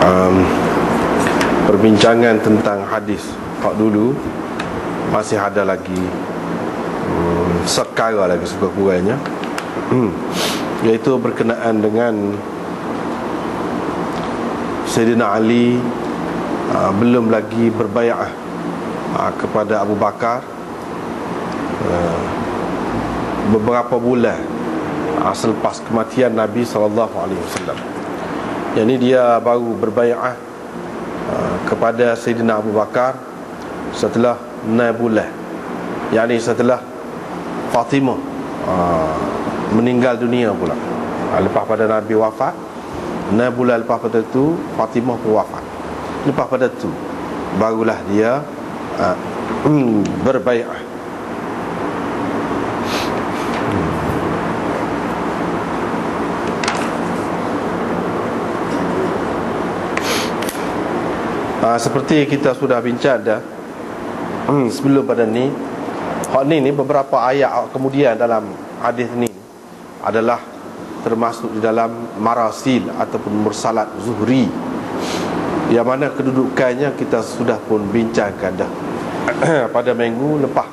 um, perbincangan tentang hadis hak dulu masih ada lagi sekara lagi sekurang-kurangnya, iaitu berkenaan dengan Sayyidina Ali belum lagi berbai'ah kepada Abu Bakar beberapa bulan selepas kematian Nabi SAW. Yang ini dia baru berbai'ah kepada Sayyidina Abu Bakar setelah 6 bulan, yakni setelah Fatimah meninggal dunia pula. Lepas pada Nabi wafat, 6 bulan lepas pada itu Fatimah pun wafat. Lepas pada itu barulah dia berbai'ah. Seperti kita sudah bincang dah sebelum pada ni, hak ni beberapa ayat kemudian dalam hadis ni adalah termasuk di dalam marasil ataupun mursalat Zuhri, yang mana kedudukannya kita sudah pun bincangkan dah pada minggu lepas.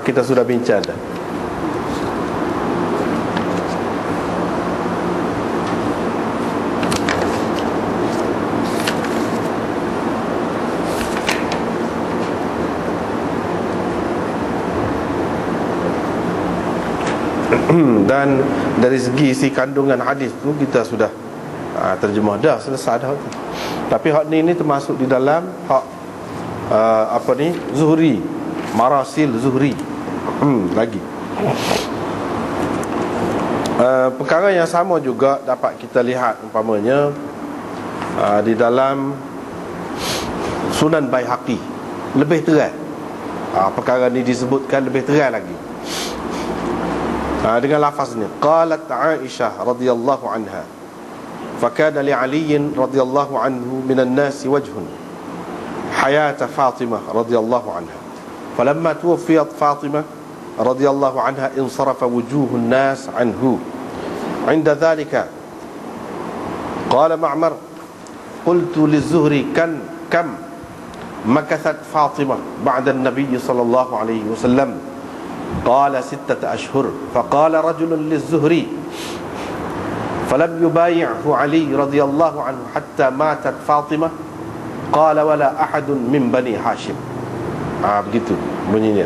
Kita sudah bincang dah. Dan dari segi isi kandungan hadis tu kita sudah terjemah dah, selesai dah. Tapi hak ni termasuk di dalam hak Zuhri, marasil Zuhri. Lagi perkara yang sama juga dapat kita lihat umpamanya di dalam Sunan Baihaqi, lebih terang. Perkara ni disebutkan lebih terang lagi dengan lafaz ni, qalat Aisyah radhiyallahu anha, fakana li Ali radhiyallahu anhu minan nas wajhun hayat Fatimah radhiyallahu anha, falamma tuwfiyat Fatimah radhiyallahu anha insarafa wujuhun nas anhu. Inda dhalika qala Ma'mar qultu liz-Zuhri kam makathat Fatimah ba'da an-nabiy sallallahu alaihi wasallam, قال 6 أشهر. فقال رجل للزهري فلم يبايعه علي رضي الله عنه حتى ماتت فاطمة قال ولا أحد من بني هاشم. Begitu bunyinya.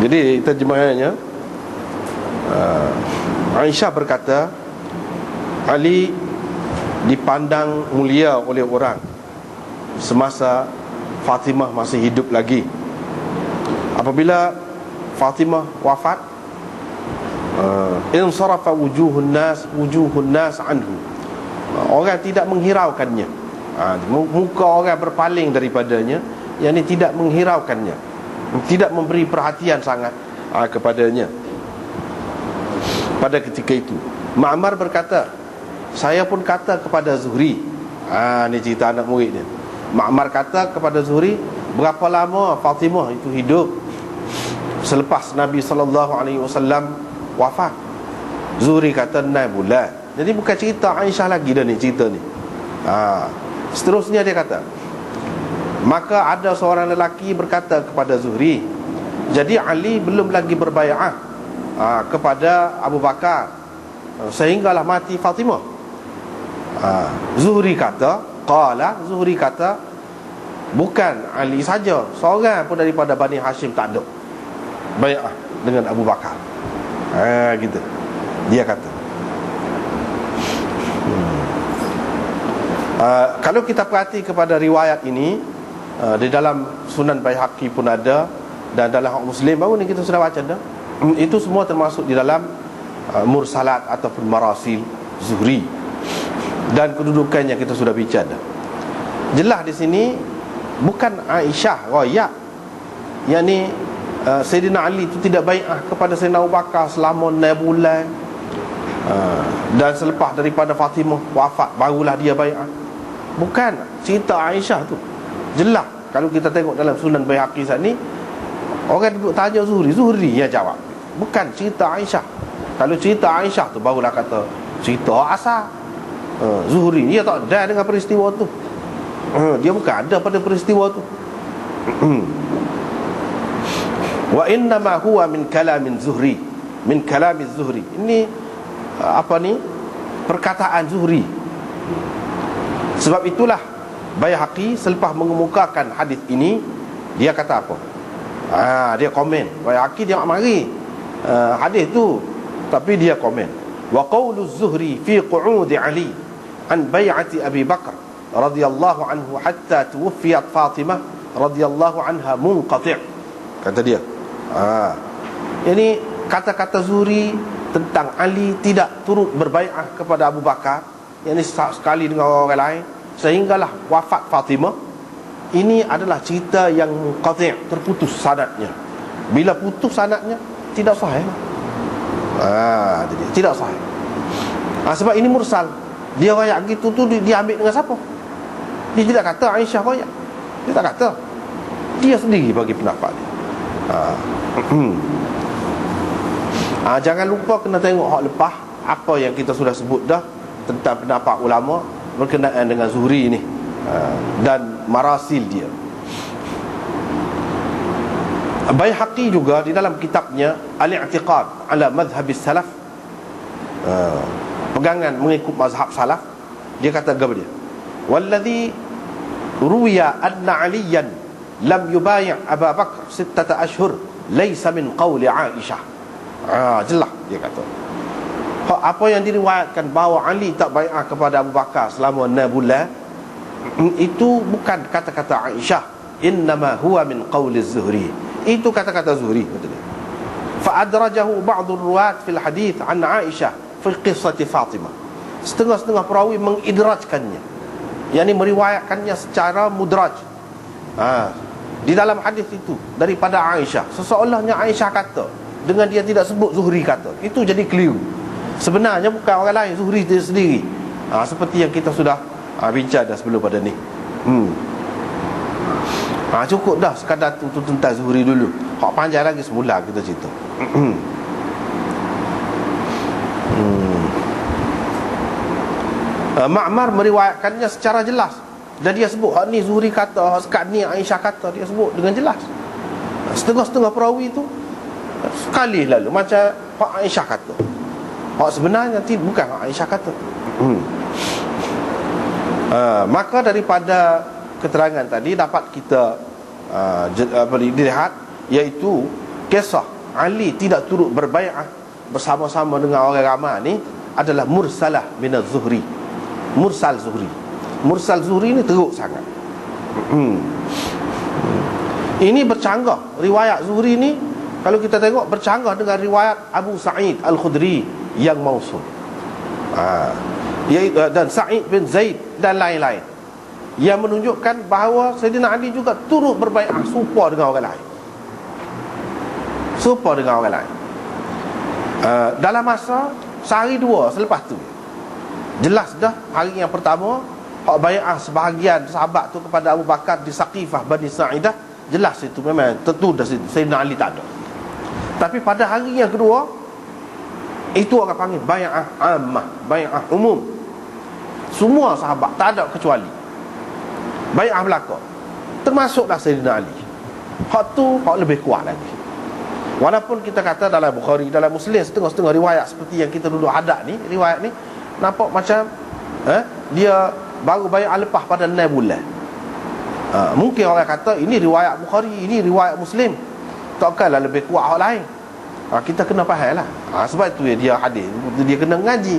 Jadi terjemahannya, Aisyah berkata, Ali dipandang mulia oleh orang semasa Fatimah masih hidup lagi. Apabila Fatimah wafat, insarafa wujuhun nas anhu, orang tidak menghiraukannya. Muka orang berpaling daripadanya, yakni tidak menghiraukannya, tidak memberi perhatian sangat kepadanya pada ketika itu. Ma'mar berkata, saya pun kata kepada Zuhri, ni cerita anak murid dia. Ma'mar kata kepada Zuhri, berapa lama Fatimah itu hidup selepas Nabi SAW wafat? Zuhri kata 6 bulan. Jadi bukan cerita Aisyah lagi dah ni cerita ni. Seterusnya dia kata, maka ada seorang lelaki berkata kepada Zuhri, jadi Ali belum lagi berbai'ah kepada Abu Bakar sehinggalah mati Fatimah. Zuhri kata, Zuhri kata, bukan Ali saja, seorang pun daripada Bani Hashim tak ada bai'ah dengan Abu Bakar. Gitu dia kata. Kalau kita perhati kepada riwayat ini, di dalam Sunan Baihaqi pun ada, dan dalam Hak Muslim baru ni kita sudah baca dah. Itu semua termasuk di dalam mursalat ataupun marasil Zuhri, dan kedudukannya kita sudah bincang dah. Jelas di sini bukan Aisyah royak, yakni Sayyidina Ali itu tidak bai'ah kepada Sayyidina Abu Bakar selama 6 bulan, dan selepas daripada Fatimah wafat barulah dia bai'ah. Bukan cerita Aisyah tu. Jelas kalau kita tengok dalam Sunan Baihaqi saat ni, orang duduk tanya Zuhri, Zuhri yang jawab, bukan cerita Aisyah. Kalau cerita Aisyah tu barulah kata cerita asal. Zuhri dia tak ada dengan peristiwa tu. Dia bukan ada pada peristiwa tu. Wa innama huwa min kalamin Zuhri, min kalamiz Zuhri. Ini perkataan Zuhri. Sebab itulah Baihaqi selepas mengemukakan hadis ini, dia kata apa? Dia komen. Baihaqi dia mari hadis tu, tapi dia komen. Wa qawlu Zuhri fi qu'ud Ali an bai'ati Abi Bakr radhiyallahu anhu hatta tuwfiyat Fatimah radhiyallahu anha munqati'. Kata dia. Ini kata-kata Zuhri tentang Ali tidak turut berbai'ah kepada Abu Bakar, yang ini sekali dengan orang lain, sehinggalah wafat Fatimah. Ini adalah cerita yang munqati', terputus sanadnya. Bila putus sanadnya, tidak sahih. Tidak sahih. Sebab ini mursal. Dia rayak gitu tu, dia ambil dengan siapa? Dia tidak kata Aisyah rayak. Dia tak kata. Dia sendiri bagi pendapat dia. Jangan lupa kena tengok hak lepas, apa yang kita sudah sebut dah tentang pendapat ulama berkenaan dengan Zuhri ni, dan marasil dia. Baihaqi juga di dalam kitabnya Al-I'tiqad ala Madhhabis Salaf, pegangan mengikut mazhab salaf, dia kata apa dia? Walladhi ruwiya anna Aliyan lam yubai' Abu Bakr 6 ashhur laysa min qawli Aisyah. Jelas dia kata. Apa yang diriwayatkan bahawa Ali tak bai'ah kepada Abu Bakar selama 6 bulan, itu bukan kata-kata Aisyah. Innama huwa min qawli Zuhri. Itu kata-kata Zuhri, kata dia. Fa adrajahu ba'd ar-ruwat fil hadith an Aisyah fi qissati Fatimah. Setengah-setengah perawi mengidrajkannya, yakni meriwayatkannya secara mudraj. Di dalam hadis itu daripada Aisyah, seseolahnya Aisyah kata, dengan dia tidak sebut Zuhri kata. Itu jadi keliru. Sebenarnya bukan orang lain, Zuhri dia sendiri. Seperti yang kita sudah bincang dah sebelum pada ni. Cukup dah sekadar tu tentang Zuhri dulu. Hak panjang lagi semula kita cerita. Ma'mar meriwayatkannya secara jelas, dan dia sebut hak ni Zuhri kata, hak sekat ni Aisyah kata, dia sebut dengan jelas. Setengah-setengah perawi tu sekali lalu macam hak Aisyah kata, hak sebenarnya bukan hak Aisyah kata. Maka daripada keterangan tadi dapat kita dilihat, iaitu kisah Ali tidak turut berbai'ah bersama-sama dengan orang ramai ni adalah mursalah min az-Zuhri. Mursal Zuhri. Mursal Zuhri ni teruk sangat. Ini bercanggah. Riwayat Zuhri ni, kalau kita tengok, bercanggah dengan riwayat Abu Sa'id Al-Khudri yang mausul, dan Sa'id bin Zaid dan lain-lain, yang menunjukkan bahawa Sayyidina Ali juga turut berbai'ah serupa dengan orang lain. Serupa dengan orang lain. Dalam masa sehari dua selepas tu, jelas dah hari yang pertama hak bai'ah sebahagian sahabat tu kepada Abu Bakar di Saqifah Bani Sa'idah, jelas itu memang tentu dah situ Sayyidina Ali tak ada. Tapi pada hari yang kedua, itu orang panggil bai'ah ammah, bai'ah umum. Semua sahabat, tak ada kecuali. Bai'ah belaka, termasuklah Sayyidina Ali. Hak tu hak lebih kuat lagi. Walaupun kita kata dalam Bukhari, dalam Muslim, setengah-setengah riwayat seperti yang kita dulu hadap ni, riwayat ni nampak macam dia baru bai'ah lepas pada 6 bulan. Mungkin orang kata ini riwayat Bukhari, ini riwayat Muslim, takkanlah lebih kuat hak lain. Kita kena faham lah. Sebab itu dia hadis, dia kena ngaji.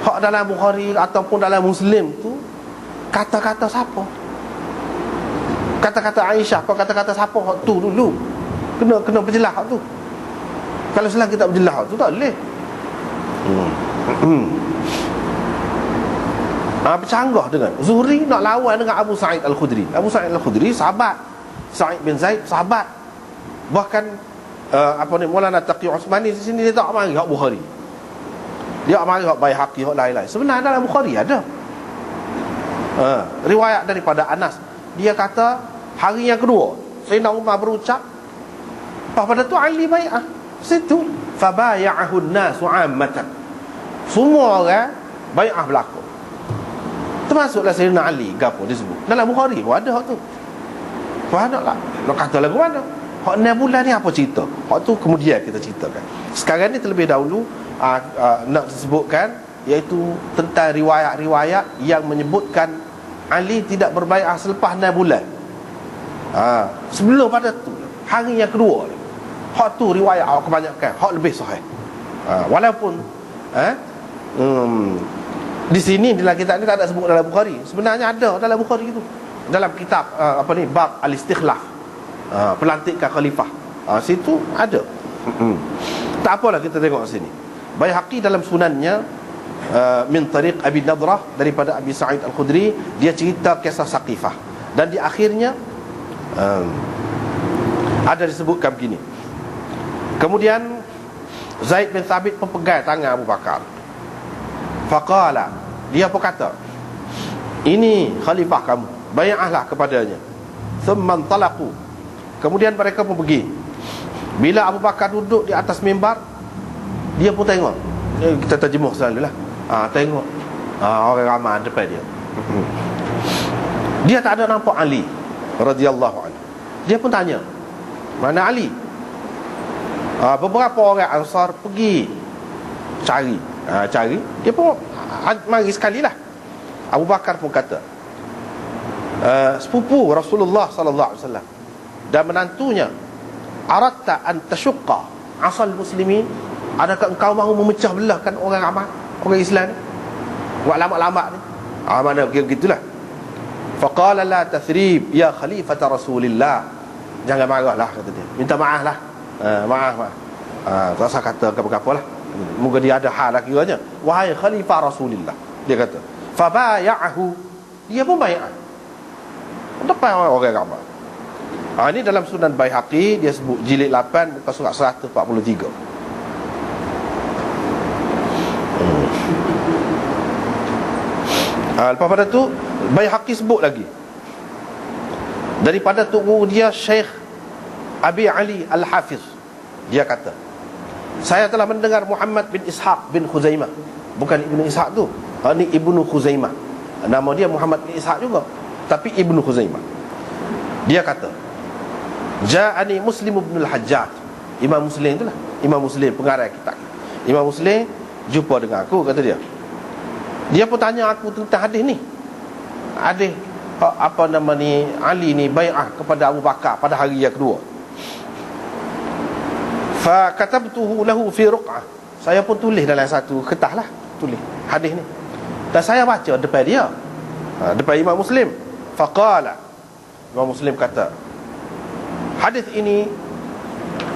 Hak dalam Bukhari ataupun dalam Muslim tu, kata-kata siapa? Kata-kata Aisyah, kata-kata siapa hak tu dulu? Kena berjelas hak tu. Kalau selang kita berjelas hak tu, tak boleh. Bercanggah dengan Zuhri nak lawan dengan Abu Sa'id Al-Khudri. Abu Sa'id Al-Khudri sahabat, Sa'id bin Zaid sahabat. Bahkan Maulana Taqi Utsmani di sini dia tak mari hak Bukhari, dia tak mari hak Baihaqi, hak lain-lain. Sebenarnya dalam Bukhari ada riwayat daripada Anas. Dia kata hari yang kedua Sayyidina Umar berucap, pada tu Ali bai'ah situ, fabaya'ahu an-nasu 'ammatan. semua orang bai'ah berlaku. Termasuklah Sayyidina Ali, gapo disebut. Dalam Bukhari pun ada hak tu. Faham tak lah? Nak kata lagu mana? Hak 6 bulan ni apa cerita? Hak tu kemudian kita ceritakan. Sekarang ni terlebih dahulu nak disebutkan, iaitu tentang riwayat-riwayat yang menyebutkan Ali tidak berbai'ah selepas 6 bulan. Sebelum pada tu, hari yang kedua ni, hak tu riwayat kebanyakan hak lebih sahih. Walaupun di sini dalam kitab ni tak ada sebut dalam Bukhari. Sebenarnya ada dalam Bukhari itu. Dalam kitab bab al-istikhlaf, pelantikan khalifah. Situ ada. Tak apalah, kita tengok sini. Baihaqi dalam sunannya min tariq Abi Nadrah, daripada Abi Sa'id Al-Khudri, dia cerita kisah Saqifah. Dan di akhirnya ada disebutkan begini. Kemudian Zaid bin Thabit pun pegang tangan Abu Bakar. Faqala, dia pun kata, ini khalifah kamu, bai'ahlah kepadanya. Thumma talaqu, kemudian mereka pun pergi. Bila Abu Bakar duduk di atas mimbar, dia pun tengok. Kita terjemuh selalulah. Tengok orang ramai depan dia. Dia tak ada nampak Ali radhiyallahu anhu. Dia pun tanya, mana Ali? Beberapa orang Ansar pergi cari. Dia pun mari sekali lah. Abu Bakar pun kata, sepupu Rasulullah sallallahu alaihi wasallam dan menantunya, aratta an tashqa asal muslimin, adakah engkau mahu memecah belahkan orang ramai, orang Islam ni, buat lama-lama ni? Mana begitulah. Faqala la tathrib ya khalifata Rasulillah, jangan marahlah, kata dia, minta maaf lah. Maaf. Tak usah kata apa-apa lah. Moga dia ada hal lagi kiranya. Wahai khalifah Rasulillah, dia kata. Fabaya'ahu, dia pun bai'ah depan orang ramai. Ini dalam Sunan Baihaqi, dia sebut jilid 8 muka surat 143. Lepas pada tu Baihaqi sebut lagi daripada tok guru dia Syekh Abi Ali Al-Hafiz. Dia kata, saya telah mendengar Muhammad bin Ishaq bin Khuzaimah. Bukan Ibnu Ishaq tu, ini Ibnu Khuzaimah. Nama dia Muhammad bin Ishaq juga, tapi Ibnu Khuzaimah. Dia kata, Ja'ani Muslim ibn al-Hajjaj. Imam Muslim itulah, Imam Muslim pengarang kitab. Imam Muslim jumpa dengan aku, kata dia. Dia pun tanya aku tentang hadis ni. Hadis Ali ni bai'ah kepada Abu Bakar pada hari yang kedua. Fa katabtuhu lahu fi ruq'ah. Saya pun tulis dalam satu kertas lah, tulis hadis ni. Dan saya baca depan dia, depan Imam Muslim. Faqala, Imam Muslim kata, hadis ini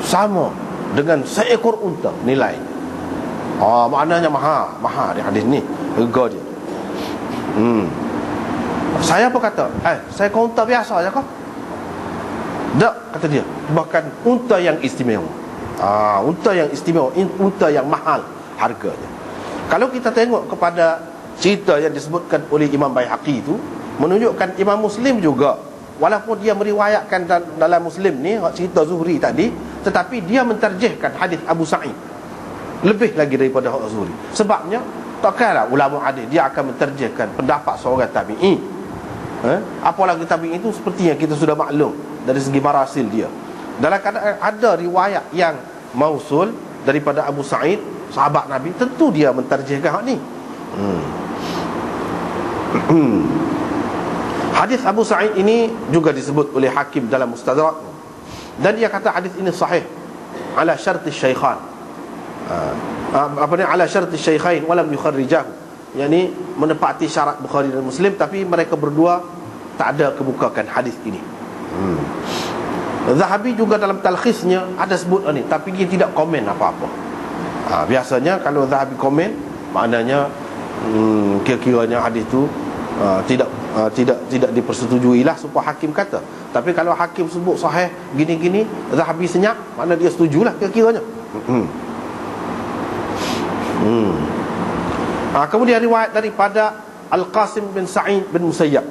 sama dengan seekor unta nilai. Maknanya mahal dia hadis ni, harga dia. Saya pun kata, saya kau unta biasa je kau? Tak, kata dia, bahkan unta yang istimewa. Unta yang istimewa, unta yang mahal harganya. Kalau kita tengok kepada cerita yang disebutkan oleh Imam Baihaqi itu, menunjukkan Imam Muslim juga, walaupun dia meriwayatkan dalam Muslim ni cerita Zuhri tadi, tetapi dia mentarjihkan hadis Abu Sa'id lebih lagi daripada Zuhri. Sebabnya takkanlah ulama hadis dia akan mentarjihkan pendapat seorang tabi'i. Apalagi tabi'i itu seperti yang kita sudah maklum dari segi marasil dia. Dalam keadaan ada riwayat yang mausul daripada Abu Sa'id, sahabat Nabi, tentu dia mentarjihkan hak ni. Hadis Abu Sa'id ini juga disebut oleh Hakim dalam Mustadrak, dan dia kata hadis ini sahih ala syarti syaikhan. Ala syarti syaikhain walam yukharrijahu, yakni menepati syarat Bukhari dan Muslim, tapi mereka berdua tak ada kemukakan hadis ini. Zahabi juga dalam talkhisnya ada sebut ni, tapi dia tidak komen apa-apa. Biasanya kalau Zahabi komen, maknanya kira-kiranya hadis tu tidak dipersetujui lah supaya Hakim kata. Tapi kalau Hakim sebut sahih gini-gini, Zahabi senyap, makna dia setujulah kira-kiranya. Kemudian riwayat daripada Al-Qasim bin Sa'id bin Musayyab,